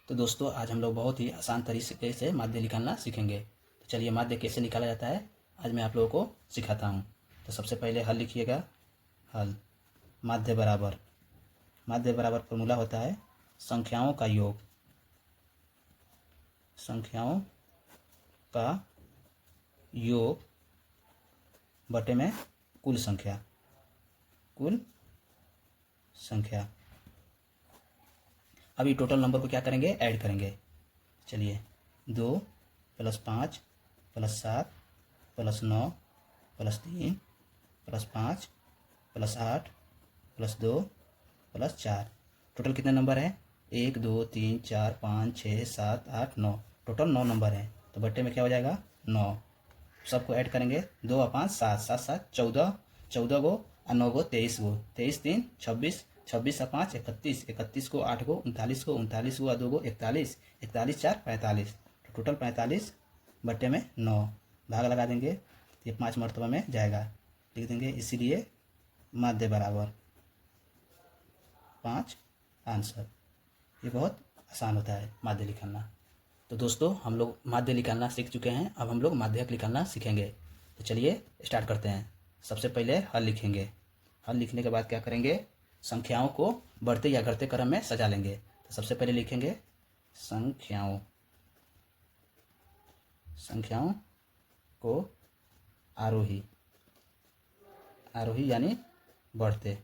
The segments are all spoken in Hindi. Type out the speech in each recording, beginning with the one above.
तो दोस्तों आज हम लोग बहुत ही आसान तरीके से माध्य निकालना सीखेंगे। तो चलिए माध्य कैसे निकाला जाता है आज मैं आप लोगों को सिखाता हूँ। तो सबसे पहले हल लिखिएगा। हल माध्य बराबर फॉर्मूला होता है संख्याओं का योग। संख्याओं का योग बटे में कुल संख्या। अभी टोटल नंबर को क्या करेंगे, ऐड करेंगे। चलिए 2 + 5 + 7 + 9 + 3 + 5 + 8 + 2 + 4। टोटल कितने नंबर हैं? 1 2 3 4 5 6 7 8 9। टोटल 9 नंबर हैं। तो बट्टे में क्या हो जाएगा 9। सबको ऐड करेंगे। 2 और 5 7 7 7 14 14 गो और 9 गो 23 गो। 23 3 26 26 और 5 31 31 को 8 गो 39 को 39 गो और 2 गो 41 41 4 45। तो टोटल 45 बट्टे में 9। भाग लगा देंगे। ये 5 मरतबा में जाएगा। लिख देंगे इसीलिए माध्य बराबर 5 आंसर। ये बहुत आसान होता है माध्य निकालना। तो दोस्तों हम लोग माध्य निकालना सीख चुके हैं। अब हम लोग माध्यक निकालना सीखेंगे। तो चलिए स्टार्ट करते हैं। सबसे पहले हल लिखेंगे। हल लिखने के बाद क्या करेंगे, संख्याओं को बढ़ते या घटते क्रम में सजा लेंगे। तो सबसे पहले लिखेंगे संख्याओं को आरोही यानी बढ़ते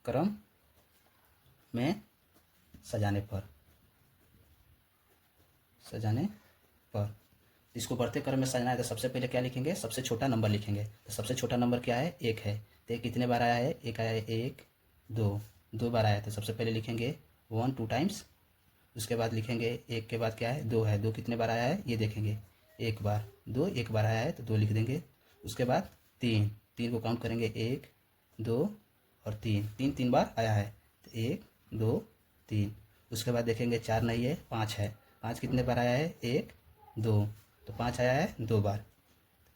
क्रम में सजाने पर इसको बढ़ते क्रम में सजाना है। तो सबसे पहले क्या लिखेंगे, सबसे छोटा नंबर लिखेंगे। तो सबसे छोटा नंबर क्या है, 1 है। तो एक कितने बार आया है, 1 आया है, 1 2 बार आया है। तो सबसे पहले लिखेंगे 1 2 टाइम्स। उसके बाद लिखेंगे 1 के बाद क्या है, 2 है। 2 कितने बार आया है ये देखेंगे, 1 बार। 2 1 बार आया है तो 2 लिख देंगे। उसके बाद 3 को काउंट करेंगे, 1 2 और 3 3 बार आया है। तो 1 2 3। उसके बाद देखेंगे 4 नहीं है, 5 है। 5 कितने बार आया है, 1 2। तो 5 आया है 2 बार,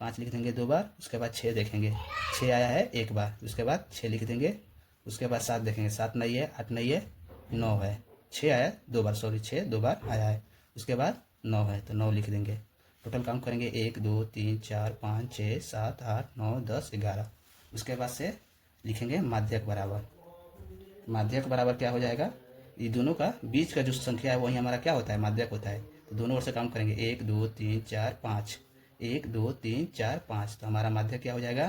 5 लिख देंगे 2 बार। उसके बाद 6 देखेंगे, 6 आया है 1 बार। उसके बाद 6 लिख देंगे। उसके बाद 7 देखेंगे, 7 नहीं है, 8 नहीं है, 9 है। 6 आया 2 बार, 6 2 बार आया है। उसके बाद 9 है तो 9 लिख देंगे। टोटल काउंट करेंगे 1 2 3 4 5 6 7 8 9 10 11। उसके बाद से लिखेंगे माध्यक बराबर क्या हो जाएगा, ये दोनों का बीच का जो संख्या है वही हमारा क्या होता है, माध्यक होता है। तो दोनों ओर से काउंट करेंगे 1 2 3 4 5, 1 2 3 4 5। तो हमारा माध्यक क्या हो जाएगा,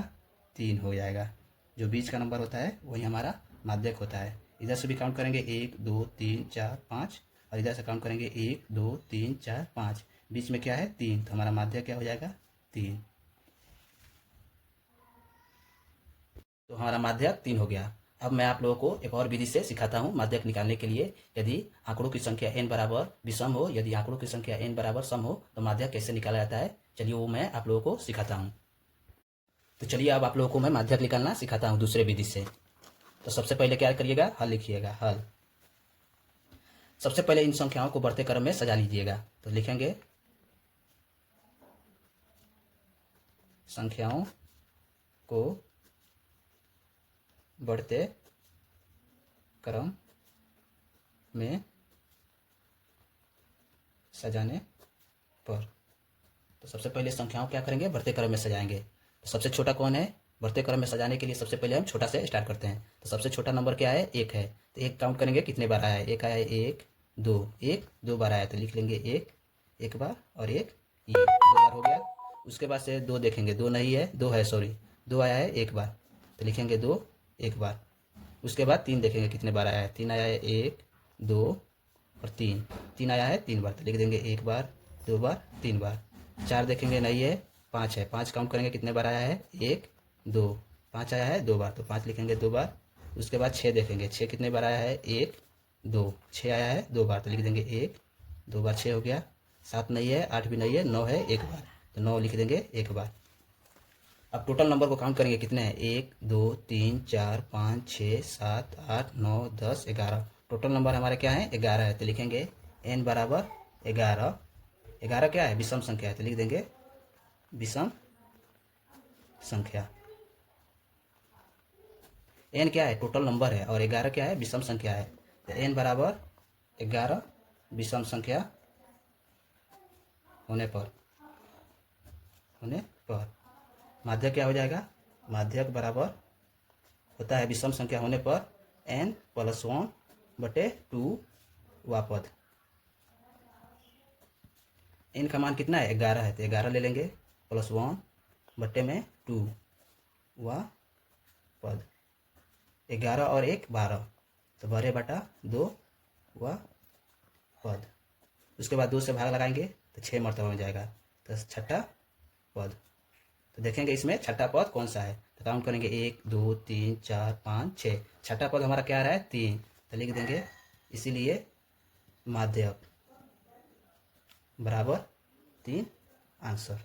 3 हो जाएगा। जो बीच का नंबर होता है वही हमारा माध्यक होता है। इधर से भी काउंट करेंगे 1 2 3 4 5 और इधर से काउंट करेंगे 1 2 3 4 5। बीच में क्या है 3, तो हमारा माध्यक क्या हो जाएगा 3। तो हमारा माध्यक 3 हो गया। अब मैं आप लोगों को एक और विधि से सिखाता हूँ माध्यक निकालने के लिए। यदि आंकड़ों की संख्या n बराबर विषम हो, यदि आंकड़ों की संख्या n बराबर सम हो तो माध्यक कैसे निकाला जाता है, चलिए वो मैं आप लोगों को सिखाता हूँ। तो चलिए अब आप लोगों को मैं माध्यक निकालना सिखाता हूँ दूसरे विधि से। तो सबसे पहले क्या करिएगा, हल लिखिएगा। हल सबसे पहले इन संख्याओं को बढ़ते क्रम में सजा लीजिएगा। तो लिखेंगे संख्याओं को बढ़ते क्रम में सजाने पर। तो सबसे पहले संख्याओं क्या करेंगे, बढ़ते क्रम में सजाएंगे। तो सबसे छोटा कौन है, बढ़ते क्रम में सजाने के लिए सबसे पहले हम छोटा से स्टार्ट करते हैं। तो सबसे छोटा नंबर क्या है, 1 है। तो 1 काउंट करेंगे कितने बार आया है, 1 आया है, 1 2 1 2 बार आया। तो लिख लेंगे 1 बार और 1 ये 2 बार हो गया। उसके बाद से 2 देखेंगे, 2 नहीं है, 2 है, 2 आया है 1 बार। तो लिखेंगे 2 1 बार। उसके बाद 3 देखेंगे कितने बार आया है, 3 आया है, 1 2 और 3 आया है 3 बार। तो लिख देंगे 1 बार 2 बार 3 बार। 4 देखेंगे नहीं है, 5 है। 5 काउंट करेंगे कितने बार आया है, 1 2। 5 आया है 2 बार, तो 5 लिखेंगे 2 बार। उसके बाद 6 देखेंगे, 6 कितने बार आया है, 1 2। 6 आया है 2 बार, तो लिख देंगे 1 2 बार 6 हो गया। 7 नहीं है, 8 भी नहीं है, 9 है 1 बार। तो 9 लिख देंगे 1 बार। अब टोटल नंबर को काउंट करेंगे कितने हैं, 1 2 3 4 5 6 7 8 9 10 11। टोटल नंबर हमारे क्या है, 11 है। तो लिखेंगे n बराबर 11। 11 क्या है, विषम संख्या है। तो लिख देंगे विषम संख्या। n क्या है, टोटल नंबर है, और 11 क्या है, विषम संख्या है। तो n बराबर 11 विषम संख्या होने पर माध्यक क्या हो जाएगा, माध्यक बराबर होता है विषम संख्या होने पर n+1/2 वा पद। n का मान कितना है, 11 है, तो 11 ले लेंगे +1/2 वा पद। 11 और 1 12, तो 12/2 वा पद। उसके बाद 2 से भाग लगाएंगे तो 6 मर्तबा में जाएगा, तो छठा पद। तो देखेंगे इसमें छठा पद कौन सा है, तो काउंट करेंगे 1 2 3 4 5 6। छठा पद हमारा क्या आ रहा है, 3, तो लिख देंगे इसीलिए माध्यक बराबर 3 आंसर।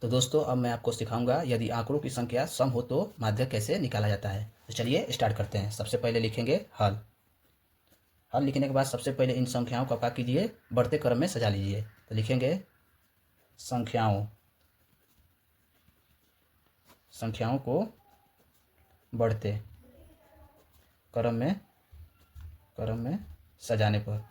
तो दोस्तों अब मैं आपको सिखाऊंगा यदि आंकड़ों की संख्या सम हो तो माध्यक कैसे निकाला जाता है। तो चलिए स्टार्ट करते हैं। सबसे पहले लिखेंगे हल। हल लिखने के बाद सबसे पहले इन संख्याओं को क्या कीजिए, बढ़ते क्रम में सजा लीजिए। तो लिखेंगे संख्याओं को बढ़ते क्रम में सजाने पर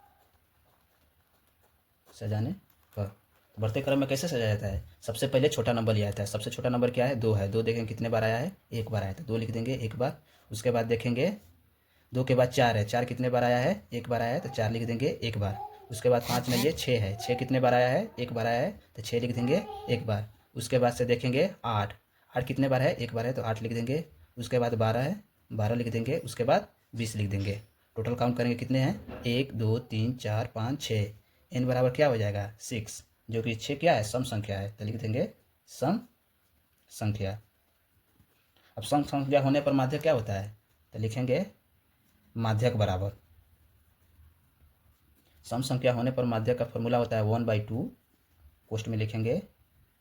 बढ़ते क्रम में कैसे सजाया जाता है, सबसे पहले छोटा नंबर लिया जाता है। सबसे छोटा नंबर क्या है, 2 है। 2 देखेंगे कितने बार आया है, 1 बार आया है, तो 2 लिख देंगे 1 बार। उसके बाद देखेंगे 2 के बाद 4 है, 4 कितने बार आया है, 1 बार आया है, तो 4 लिख देंगे 1 बार। उसके बाद 5 में ये 6 है, 6 कितने बार आया है, 1 बार आया है, तो 6 लिख देंगे 1 बार। उसके बाद से देखेंगे 8 कितने बार है, 1 बार है, तो 8 लिख देंगे। उसके बाद 12 है, 12 लिख देंगे। उसके बाद 20 लिख देंगे। टोटल काउंट करेंगे कितने हैं, 1 2 3 4 5 6। n बराबर क्या हो जाएगा, 6, जो कि 6 क्या है, सम संख्या है, तो लिख देंगे सम संख्या। अब सम संख्या होने पर माध्यक क्या होता है, तो लिखेंगे माध्यक बराबर, सम संख्या होने पर माध्यक का फॉर्मूला होता है 1/2, पोस्ट में लिखेंगे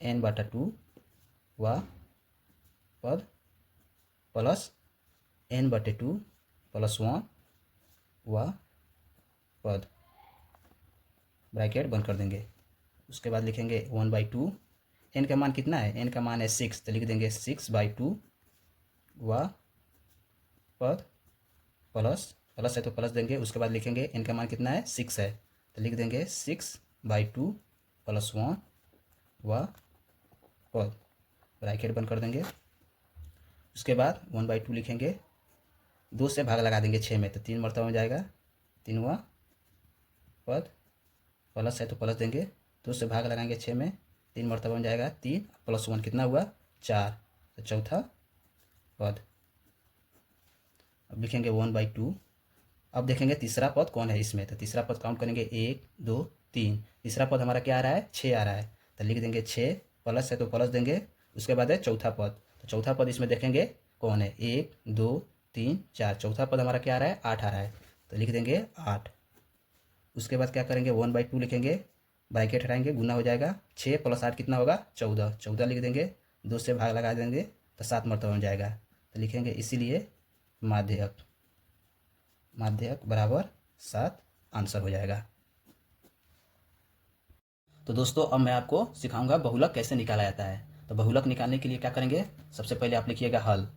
n/2 वा पद प्लस n/2 +1 वा पद, ब्रैकेट बंद कर देंगे। उसके बाद लिखेंगे 1/2, n का मान कितना है, n का मान है 6, तो लिख देंगे 6/2 वा पद प्लस है तो प्लस देंगे। उसके बाद लिखेंगे n का मान कितना है, 6 है, तो लिख देंगे 6/2 +1 वा पद, ब्रैकेट बंद कर देंगे। उसके बाद 1/2 लिखेंगे, 2 से भाग लगा देंगे 6 में, तो 3 मरतबा में जाएगा, 3वां पद। प्लस है तो प्लस देंगे, 2 से भाग लगाएंगे 6 में, 3 मरतबा में जाएगा, 3 + 1 कितना हुआ, 4, तो चौथा पद। अब लिखेंगे 1/2। अब देखेंगे तीसरा पद कौन है इसमें, तो तीसरा पद काउंट करेंगे 1 2 3। तीसरा पद हमारा क्या आ रहा है, 6 आ रहा है, तो लिख देंगे 6, प्लस है तो प्लस देंगे। उसके बाद है चौथा पद, तो चौथा पद इसमें देखेंगे कौन है, 1 2 3 4। चौथा पद हमारा क्या आ रहा है, 8 आ रहा है, तो लिख देंगे 8। उसके बाद क्या करेंगे, 1/2 लिखेंगे, ब्रैकेट हटाएंगे, गुना हो जाएगा, 6 + 8 कितना होगा, 14, 14 लिख देंगे। 2 से भाग लगा देंगे तो 7 मरतबा में जाएगा, तो लिखेंगे इसीलिए माध्यक बराबर 7 आंसर हो जाएगा। तो दोस्तों अब मैं आपको सिखाऊंगा बहुलक कैसे निकाला जाता है। तो बहुलक निकालने के लिए क्या करेंगे, सबसे पहले आप लिखिएगा हल।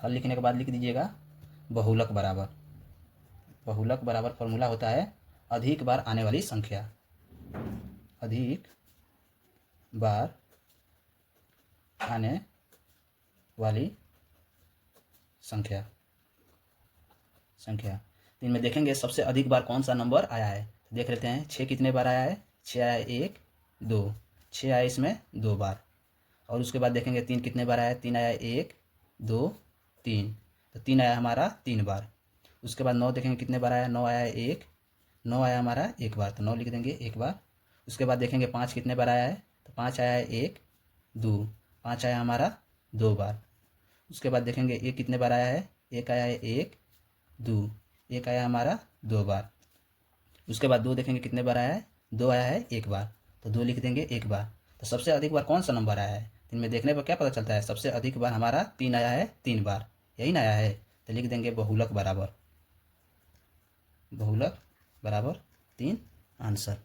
हल लिखने के बाद लिख दीजिएगा बहुलक बराबर फॉर्मूला होता है अधिक बार आने वाली संख्या, अधिक बार आने वाली संख्या। इनमें देखेंगे सबसे अधिक बार कौन सा नंबर आया है, तो देख लेते हैं। 6 कितने बार आया है, 6 आया 1 2, 6 आया इसमें 2 बार। और उसके बाद देखेंगे 3 कितने बार आया, 3 आया 1 2 3, तो 3 आया हमारा 3 बार। उसके बाद 9 देखेंगे कितने बार आया, 9 आया 1, 9 आया हमारा 1 बार, तो 9 लिख देंगे 1 बार। उसके बाद देखेंगे 5 कितने बार आया है, तो 5 आया है 1 2, 5 आया हमारा 2 बार। उसके बाद देखेंगे 1 कितने बार आया है, 1 आया है 1 2, 1 आया हमारा 2 बार। उसके बाद 2 देखेंगे कितने बार आया है, 2 आया है 1 बार, तो 2 लिख देंगे 1 बार। तो सबसे अधिक बार कौन सा नंबर आया है, इनमें देखने पर क्या पता चलता है, सबसे अधिक बार हमारा 3 आया है, 3 बार, यही ना आया है, तो लिख देंगे बहुलक बराबर 3 आंसर।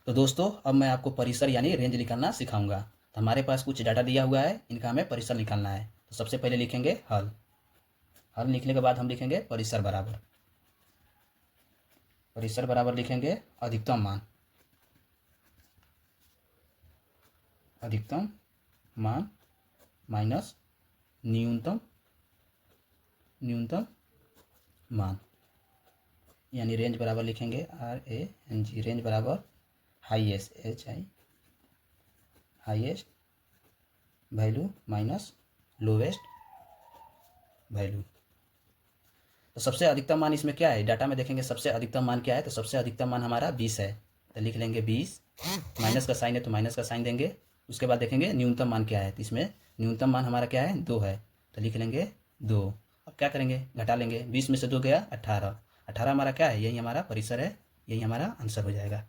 तो दोस्तों अब मैं आपको परिसर यानी रेंज निकालना सिखाऊंगा। तो हमारे पास कुछ डाटा दिया हुआ है, इनका हमें परिसर निकालना है। तो सबसे पहले लिखेंगे हल। हल लिखने के बाद हम लिखेंगे परिसर बराबर, परिसर बराबर लिखेंगे अधिकतम मान, अधिकतम मान माइनस न्यूनतम, न्यूनतम मान, यानी रेंज बराबर लिखेंगे RANG, रेंज बराबर highest HI highest value minus lowest value. तो सबसे अधिकतम मान इसमें क्या है, डाटा में देखेंगे सबसे अधिकतम मान क्या है, तो सबसे अधिकतम मान हमारा 20 है, तो लिख लेंगे 20, माइनस का साइन है तो माइनस का साइन देंगे। उसके बाद देखेंगे न्यूनतम मान क्या है, तो इसमें न्यूनतम मान हमारा क्या है 2 है, तो लिख लेंगे 2। अब क्या करेंगे, घटा लेंगे, 20 में से 2 गया 18, 18 हमारा क्या है, यही हमारा परिसर है, यही हमारा आंसर हो जाएगा।